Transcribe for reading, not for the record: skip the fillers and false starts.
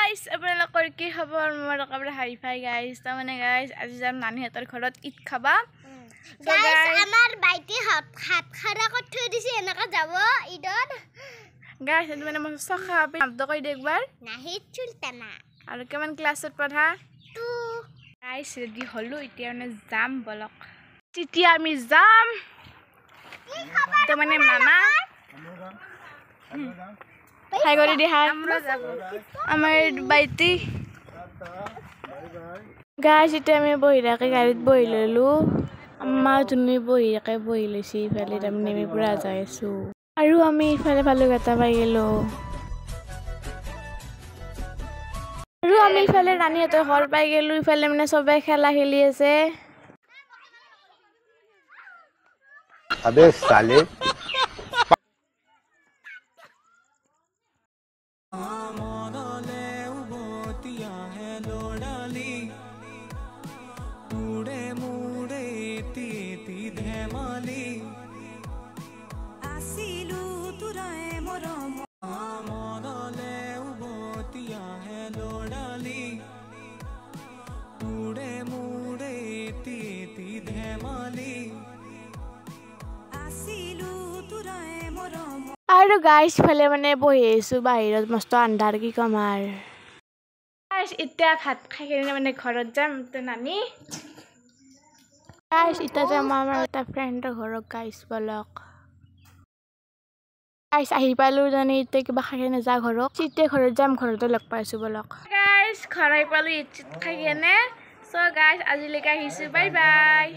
guys আপোনালোকৰ কি খবৰ মোৰ একেবাৰে হাই ফাই গাইস তাৰমানে গাইস আজি যাম নানিহঁতৰ ঘৰত ঈদ খাবা গাইস আমাৰ বাইটি হাত খাৰা কৰি থৈ দিছে এনেকা যাব ঈদত গাইস এটো মানে মই সখা আপে শব্দ কই দে একবাৰ নাহিদ চুলতানা আৰু কেমান ক্লাছত পঢ়া 2 গাইস ৰেডি হলো এতিয়া মানে যাম বলক তেতিয়া আমি যাম তো মানে মামা হাই কৰি দি হাই আমরা যাব আমার বাইটি গাইস এটা আমি বহি রাখে গাড়ীত বহি ললো আম্মা তুমি বহি রাখে বহি লৈছি ইফালে তাৰমানে আমি পুৰা যাই আছো আৰু আমি ইফালে ভালো গাতা পাই গেলো আৰু আমি ইফালে ৰাণীহঁতৰ ঘৰ পাই গেলো ইফালে মানে সবে খেলা খেলি আছে अबे साले আৰু গাইস ফালে মানে বহি আছো বাহিৰত মস্ত আন্ধাৰ কি কমাৰ গাইস এতিয়া ভাত খাই কিনে মানে ঘৰত যাম তো নানি গাইস এটা যে আমাৰ এটা ফ্ৰেণ্ডৰ ঘৰত গাইস বলক গাইস আহি পালো জানি এতিয়া কিবা খাই কিনে যা ঘৰত চিতে ঘৰত যাম ঘৰতে লগ পাইছো বলক গাইস ঘৰ আহি পালো ইট খাই কিনে সো গাইস আজিলৈকে আহিছো বাই বাই